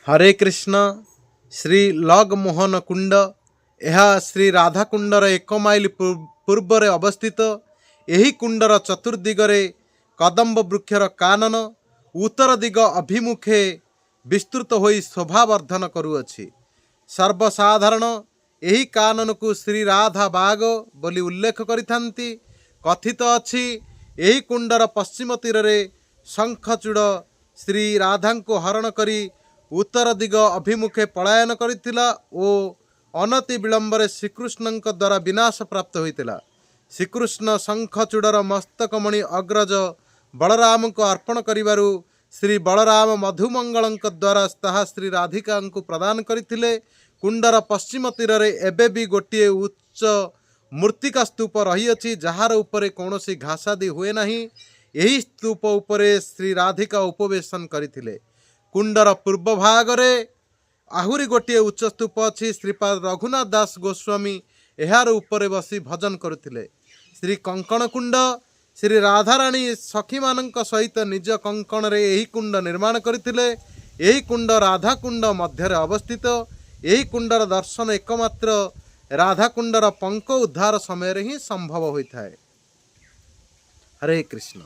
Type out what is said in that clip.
हरे कृष्ण। श्री लगमोहन कुंड यह श्री राधा कुंडर 1 माइल पूर्व अवस्थित। यही कुंडर चतुर्दिगरे कदम्ब वृक्षर कानन उत्तर दिग अभिमुखे विस्तृत होई शोभावर्धन करुअछि। सर्वसाधारण यही कानन को श्री राधा बाग बोली उल्लेख करिथांती। कथित अछि यही कुंडर पश्चिम तीर रे शंखचूड़ श्री राधा को हरण करी उत्तर दिग अभिमुखे पलायन करिथिला ओ अनति विलंबरे श्रीकृष्ण द्वारा विनाश प्राप्त होइतिला। श्रीकृष्ण शंखचूड़र मस्तकमणि अग्रज बलराम को अर्पण करिबारु श्री बलराम मधुमंगल द्वारा ताहा श्री राधिका को प्रदान करथिले। कुंडर पश्चिम तीर रे एबे भी गोटे उच्च मूर्तिका स्तूप रही जार उपरे कौनसी घासादी हुए नहीं। यही स्तूप उपरे श्री राधिका उपवेशन करथिले। कुंडर पूर्व भागरे आहुरी गोटे उच्च स्तूप अच्छी। श्रीपाद रघुनाथ दास गोस्वामी यार उपरे बसी भजन करुथिले। श्री कंकण कुंड श्री राधाराणी सखी मानक सहित निज कंकण रे यही कुंड निर्माण करथिले। यही कुंड राधा कुंड मध्य अवस्थित। यही कुंडर दर्शन एकमात्र राधा कुंडर पंक उद्धार समय ही संभव होता है। हरे कृष्ण।